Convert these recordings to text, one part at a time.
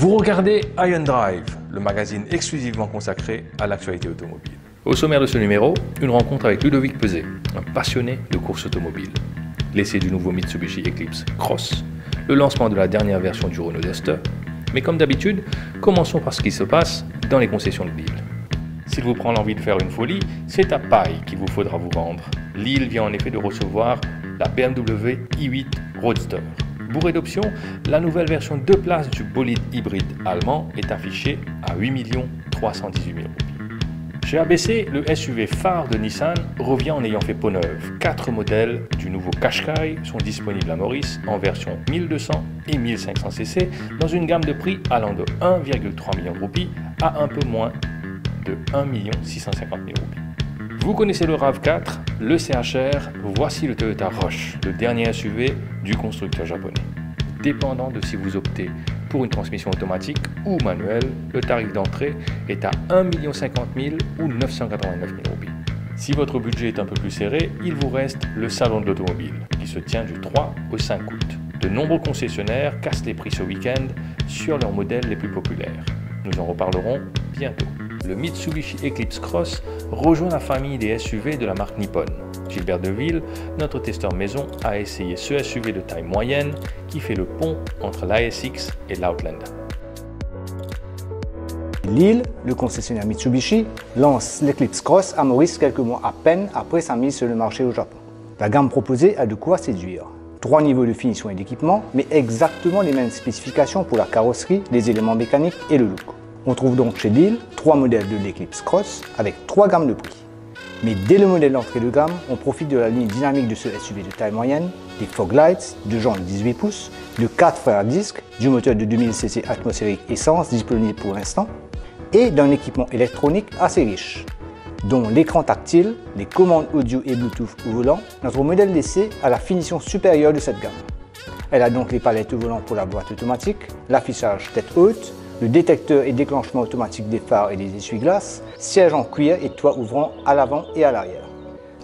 Vous regardez Iron Drive, le magazine exclusivement consacré à l'actualité automobile. Au sommaire de ce numéro, une rencontre avec Ludovic Peuzet, un passionné de course automobile. L'essai du nouveau Mitsubishi Eclipse Cross, le lancement de la dernière version du Renault Duster. Mais comme d'habitude, commençons par ce qui se passe dans les concessions de Lille. S'il vous prend l'envie de faire une folie, c'est à Paille qu'il vous faudra vous rendre. Lille vient en effet de recevoir la BMW i8 Roadster. Bourré d'options, la nouvelle version 2 places du bolide hybride allemand est affichée à 8 318 000 roupies. Chez ABC, le SUV phare de Nissan revient en ayant fait peau neuve. 4 modèles du nouveau Qashqai sont disponibles à Maurice en version 1200 et 1500 cc dans une gamme de prix allant de 1,3 million de roupies à un peu moins de 1 650 000 roupies. Vous connaissez le RAV4, le CHR, voici le Toyota Rush, le dernier SUV du constructeur japonais. Dépendant de si vous optez pour une transmission automatique ou manuelle, le tarif d'entrée est à 1 050 000 ou 989 000 roupies. Si votre budget est un peu plus serré, il vous reste le salon de l'automobile, qui se tient du 3 au 5 août. De nombreux concessionnaires cassent les prix ce week-end sur leurs modèles les plus populaires. Nous en reparlerons bientôt. Le Mitsubishi Eclipse Cross rejoint la famille des SUV de la marque Nippon. Gilbert Deville, notre testeur maison, a essayé ce SUV de taille moyenne qui fait le pont entre l'ASX et l'Outlander. Lille, le concessionnaire Mitsubishi, lance l'Eclipse Cross à Maurice quelques mois à peine après sa mise sur le marché au Japon. La gamme proposée a de quoi séduire. 3 niveaux de finition et d'équipement, mais exactement les mêmes spécifications pour la carrosserie, les éléments mécaniques et le look. On trouve donc chez Lille 3 modèles de l'Eclipse Cross avec 3 gammes de prix. Mais dès le modèle d'entrée de gamme, on profite de la ligne dynamique de ce SUV de taille moyenne, des fog lights, de jantes 18 pouces, de 4 freins à disque, du moteur de 2000 cc atmosphérique essence disponible pour l'instant, et d'un équipement électronique assez riche, dont l'écran tactile, les commandes audio et Bluetooth au volant. Notre modèle d'essai a la finition supérieure de cette gamme. Elle a donc les palettes au volant pour la boîte automatique, l'affichage tête haute, le détecteur et déclenchement automatique des phares et des essuie-glaces, siège en cuir et toit ouvrant à l'avant et à l'arrière.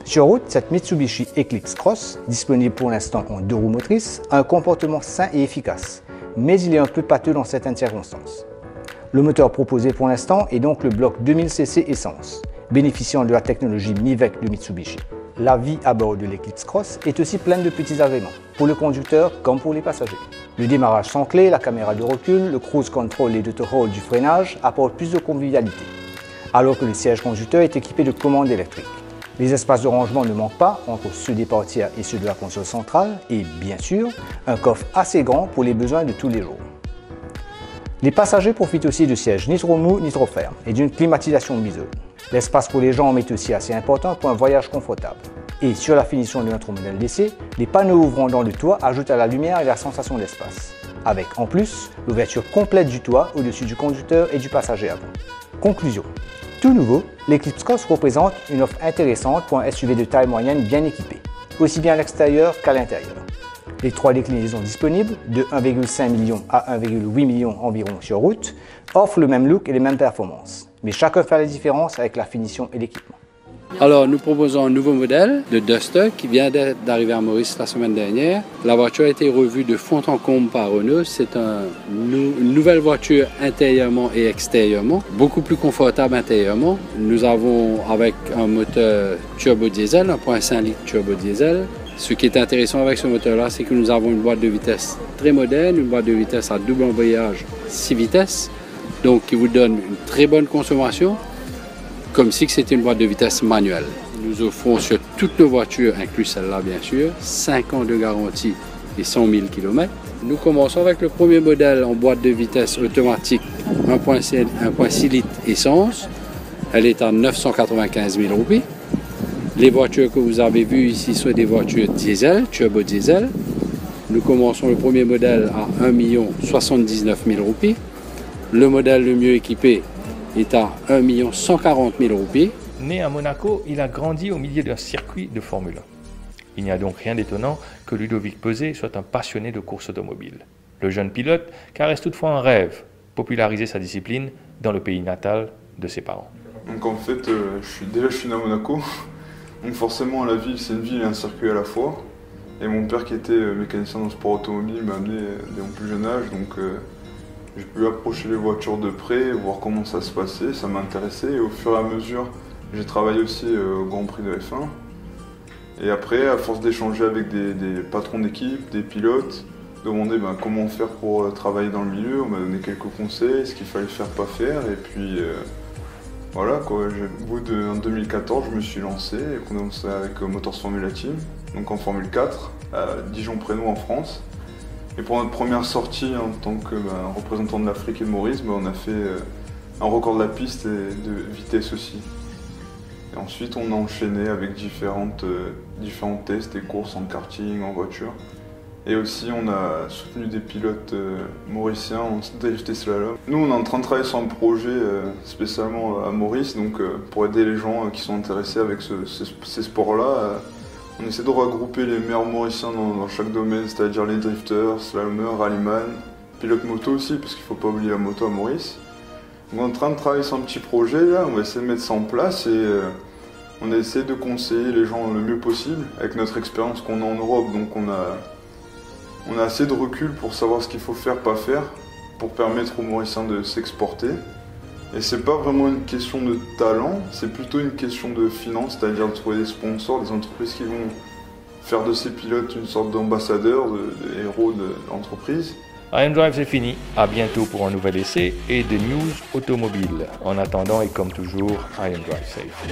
Sur route, cette Mitsubishi Eclipse Cross, disponible pour l'instant en 2 roues motrices, a un comportement sain et efficace, mais il est un peu pâteux dans certaines circonstances. Le moteur proposé pour l'instant est donc le bloc 2000 cc essence, bénéficiant de la technologie MIVEC de Mitsubishi. La vie à bord de l'Eclipse Cross est aussi pleine de petits agréments, pour le conducteur comme pour les passagers. Le démarrage sans clé, la caméra de recul, le cruise control et l'auto-hold du freinage apportent plus de convivialité, alors que le siège conducteur est équipé de commandes électriques. Les espaces de rangement ne manquent pas entre ceux des portières et ceux de la console centrale et, bien sûr, un coffre assez grand pour les besoins de tous les jours. Les passagers profitent aussi de sièges ni trop mous ni trop fermes et d'une climatisation biseux. L'espace pour les jambes est aussi assez important pour un voyage confortable. Et sur la finition de notre modèle d'essai, les panneaux ouvrant dans le toit ajoutent à la lumière et la sensation d'espace, avec en plus l'ouverture complète du toit au-dessus du conducteur et du passager avant. Conclusion. Tout nouveau, l'Eclipse Cross représente une offre intéressante pour un SUV de taille moyenne bien équipé, aussi bien à l'extérieur qu'à l'intérieur. Les 3 déclinaisons disponibles, de 1,5 million à 1,8 million environ sur route, offrent le même look et les mêmes performances. Mais chacun fait la différence avec la finition et l'équipement. Alors, nous proposons un nouveau modèle de Duster qui vient d'arriver à Maurice la semaine dernière. La voiture a été revue de fond en comble par Renault. C'est une nouvelle voiture intérieurement et extérieurement, beaucoup plus confortable intérieurement. Nous avons avec un moteur turbo diesel, 1.5 litre turbo diesel. Ce qui est intéressant avec ce moteur-là, c'est que nous avons une boîte de vitesse très moderne, une boîte de vitesse à double embrayage 6 vitesses, donc qui vous donne une très bonne consommation, comme si c'était une boîte de vitesse manuelle. Nous offrons sur toutes nos voitures, inclus celle-là bien sûr, 5 ans de garantie et 100 000 km. Nous commençons avec le premier modèle en boîte de vitesse automatique 1.6 litres essence. Elle est à 995 000 roupies. Les voitures que vous avez vues ici sont des voitures diesel, turbo diesel. Nous commençons le premier modèle à 1 079 000 roupies. Le modèle le mieux équipé est à 1 140 000 roupies. Né à Monaco, il a grandi au milieu d'un circuit de Formule 1. Il n'y a donc rien d'étonnant que Ludovic Peuzet soit un passionné de course automobile. Le jeune pilote caresse toutefois un rêve, populariser sa discipline dans le pays natal de ses parents. Donc en fait, je suis né à Monaco, donc forcément la ville c'est une ville et un circuit à la fois. Et mon père qui était mécanicien dans le sport automobile m'a amené dès mon plus jeune âge, donc J'ai pu approcher les voitures de près, voir comment ça se passait, ça m'intéressait. Et au fur et à mesure, j'ai travaillé aussi au Grand Prix de F1. Et après, à force d'échanger avec des patrons d'équipe, des pilotes, demander comment faire pour travailler dans le milieu, on m'a donné quelques conseils, ce qu'il fallait faire, pas faire. Et puis voilà quoi, en 2014, je me suis lancé et commencé avec Motors Formula Team, donc en Formule 4, à Dijon-Prénoz en France. Et pour notre première sortie en tant que représentant de l'Afrique et de Maurice, on a fait un record de la piste et de vitesse aussi. Et ensuite on a enchaîné avec différents tests et courses en karting, en voiture. Et aussi on a soutenu des pilotes mauriciens en drift et slalom. Nous on est en train de travailler sur un projet spécialement à Maurice, donc pour aider les gens qui sont intéressés avec ces sports-là. On essaie de regrouper les meilleurs mauriciens dans chaque domaine, c'est-à-dire les drifters, slalomers, rallyman, pilotes moto aussi, parce qu'il ne faut pas oublier la moto à Maurice. Donc on est en train de travailler sur un petit projet là, on va essayer de mettre ça en place et on a essayé de conseiller les gens le mieux possible avec notre expérience qu'on a en Europe. Donc on a assez de recul pour savoir ce qu'il faut faire, pas faire, pour permettre aux Mauriciens de s'exporter. Et c'est pas vraiment une question de talent, c'est plutôt une question de finance, c'est-à-dire de trouver des sponsors, des entreprises qui vont faire de ces pilotes une sorte d'ambassadeurs, de héros de l'entreprise. iAmDrive c'est fini, à bientôt pour un nouvel essai et des news automobiles. En attendant et comme toujours, iAmDrive safe.